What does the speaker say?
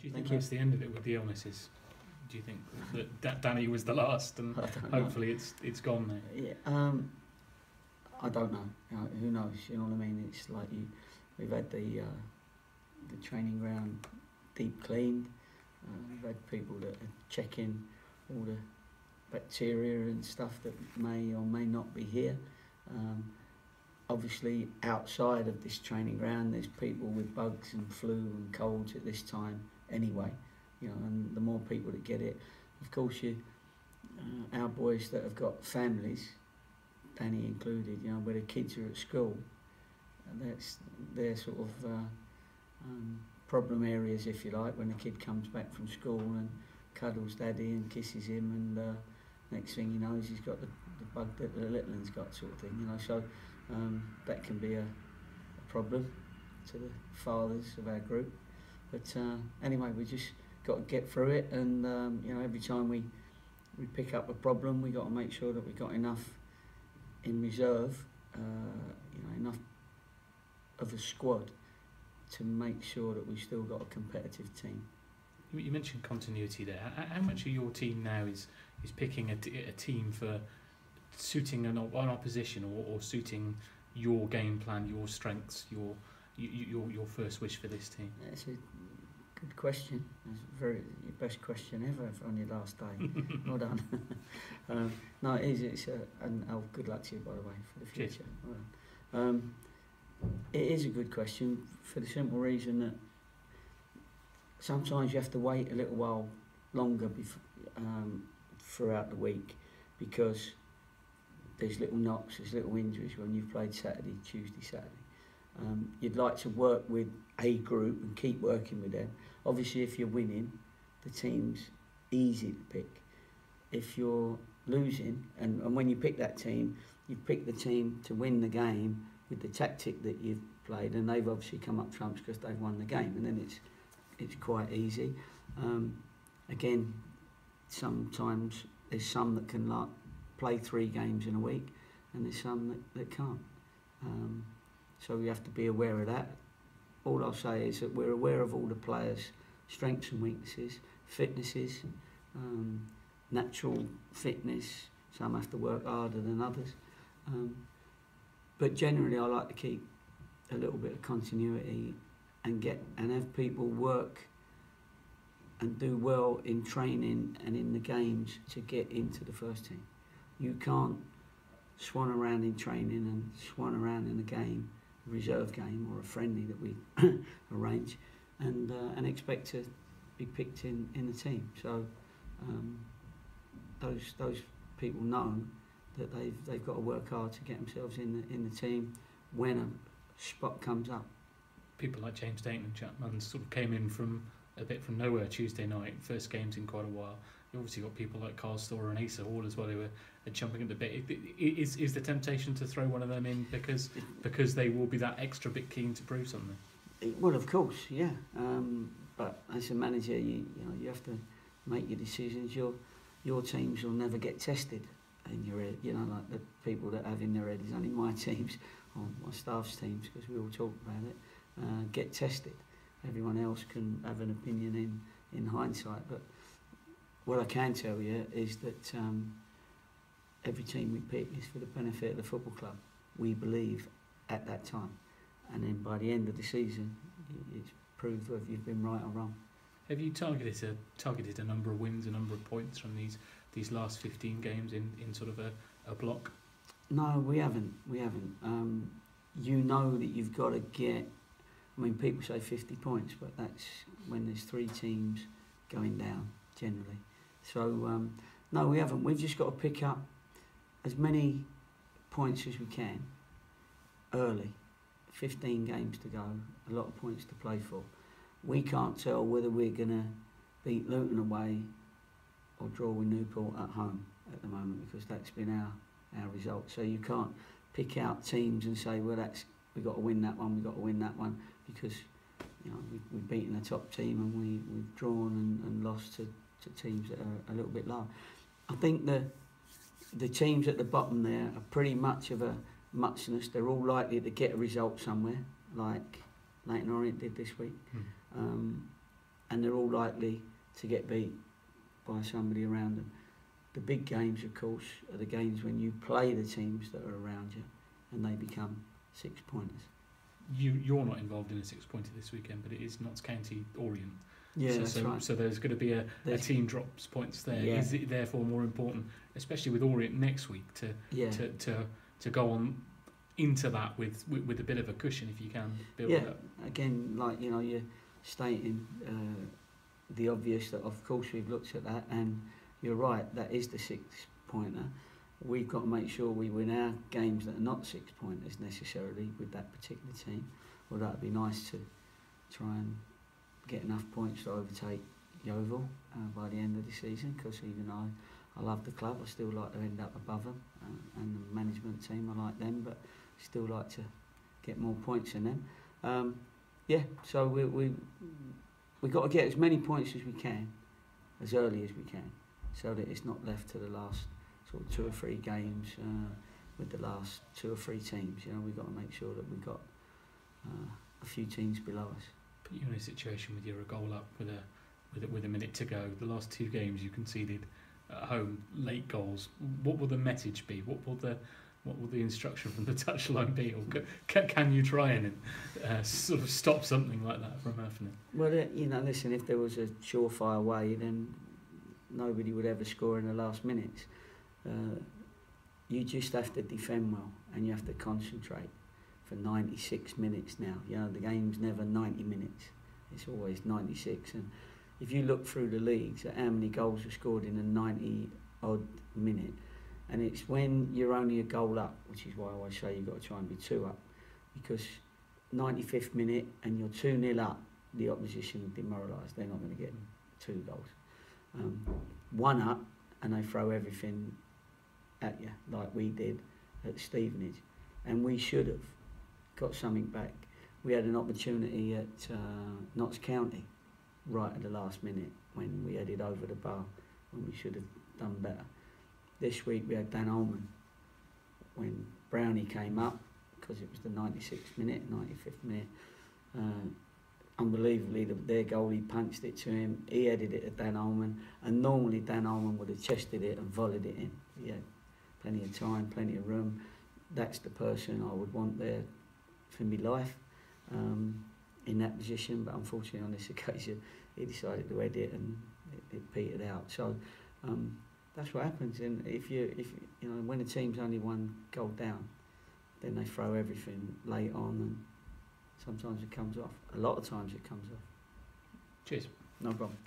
Do you think that's the end of it with the illnesses? Do you think that Danny was the last, and hopefully it's gone now? Yeah, I don't know. Who knows? You know what I mean? It's like we've had the training ground deep cleaned. We've had people that are checking all the bacteria and stuff that may or may not be here. Obviously, outside of this training ground, there's people with bugs and flu and colds at this time anyway. You know, and the more people that get it, of course, our boys that have got families, Danny included, you know, where the kids are at school, that's their sort of problem areas, if you like, when the kid comes back from school and cuddles daddy and kisses him, and next thing he knows, he's got the bug that the little one's got, sort of thing, you know. So that can be a problem to the fathers of our group. But anyway, we just got to get through it, and you know, every time we pick up a problem, we got to make sure that we got enough in reserve, you know, enough of a squad to make sure that we've still got a competitive team. You mentioned continuity there. How much of your team now is picking a team for suiting an opposition or suiting your game plan, your strengths, your first wish for this team? That's a good question. It's your best question ever on your last day. Well done. No, it is. And good luck to you, by the way, for the future. Well, it is a good question for the simple reason that sometimes you have to wait a little while longer throughout the week, because there's little knocks, there's little injuries when you've played Saturday, Tuesday, Saturday. You'd like to work with a group and keep working with them. Obviously, if you're winning, the team's easy to pick. If you're losing, and when you pick that team, you pick the team to win the game with the tactic that you've played, and they've obviously come up trumps because they've won the game, and then it's quite easy. Again, sometimes there's some that can play 3 games in a week, and there's some that can't. So we have to be aware of that. All I'll say is that we're aware of all the players' strengths and weaknesses, fitnesses, natural fitness. Some have to work harder than others. But generally, I like to keep a little bit of continuity and have people work and do well in training and in the games to get into the first team. You can't swan around in training and swan around in a game, a reserve game or a friendly that we arrange, and expect to be picked in the team. So those people know that they've got to work hard to get themselves in the team when a spot comes up. People like James Dayton and Chapman sort of came in from a bit from nowhere Tuesday night, first games in quite a while. You obviously got people like Carl Storer and Asa Hall as well who are jumping at the bit. Is the temptation to throw one of them in because they will be that extra bit keen to prove something? Well, of course, yeah. But as a manager, you have to make your decisions. Your teams will never get tested in your head. You know, like the people that have in their head is only my teams or my staff's teams, because we all talk about it. Get tested. Everyone else can have an opinion in hindsight, but what I can tell you is that every team we pick is for the benefit of the football club. We believe at that time, and then by the end of the season, it's proved whether you've been right or wrong. Have you targeted a number of wins, a number of points from these last 15 games in sort of a block? No, we haven't. You know that you've got to get. I mean, people say 50 points, but that's when there's 3 teams going down generally. So no, we haven't. We've just got to pick up as many points as we can early. 15 games to go, a lot of points to play for. We can't tell whether we're going to beat Luton away or draw with Newport at home at the moment, because that's been our result. So you can't pick out teams and say, well, we've got to win that one, because we've beaten a top team and we've drawn and lost to teams that are a little bit lower. I think the teams at the bottom there are pretty much of a muchness. They're all likely to get a result somewhere, like Leyton Orient did this week. and they're all likely to get beat by somebody around them. The big games, of course, are the games when you play the teams that are around you and they become 6 pointers. You're not involved in a 6 pointer this weekend, but it is Notts County Orient. Yeah, so, that's so, right. so there's going to be a team drops points there. Yeah. Is it therefore more important, especially with Orient next week, to go on into that with a bit of a cushion if you can build it up? Again, like you're stating the obvious, that of course we've looked at that, and you're right, that is the 6 pointer. We've got to make sure we win our games that are not 6 pointers necessarily with that particular team. Well, that'd be nice to try and get enough points to overtake Yeovil by the end of the season, because even though I love the club, I still like to end up above them, and the management team, I like them, but still like to get more points than them. So we got to get as many points as we can, as early as we can, so that it's not left to the last sort of 2 or 3 games with the last 2 or 3 teams. We've got to make sure that we've got a few teams below us. Put you in a situation with you're a goal up with a minute to go. The last 2 games you conceded at home late goals. What will the message be? What will the instruction from the touchline be? Or can you try and sort of stop something like that from happening? Well, listen, if there was a surefire way, then nobody would ever score in the last minutes. You just have to defend well, and you have to concentrate for 96 minutes now. The game's never 90 minutes. It's always 96. And if you look through the leagues at how many goals are scored in a 90-odd minute, and it's when you're only a goal up, which is why I always say you've got to try and be 2 up, because 95th minute and you're 2-0 up, the opposition are demoralised. They're not going to get 2 goals. 1 up, and they throw everything at you, like we did at Stevenage. And we should have got something back. We had an opportunity at Notts County right at the last minute when we headed over the bar, when we should have done better. This week we had Dan Ullman when Brownie came up, because it was the 96th minute, 95th minute. Unbelievably, their goalie punched it to him. He headed it at Dan Ullman, and normally Dan Ullman would have chested it and volleyed it in. He had plenty of time, plenty of room. That's the person I would want there for my life in that position, but unfortunately on this occasion he decided to head it and it petered out. So that's what happens. And if when a team's only 1 goal down, then they throw everything late on, and sometimes it comes off. A lot of times it comes off. Cheers. No problem.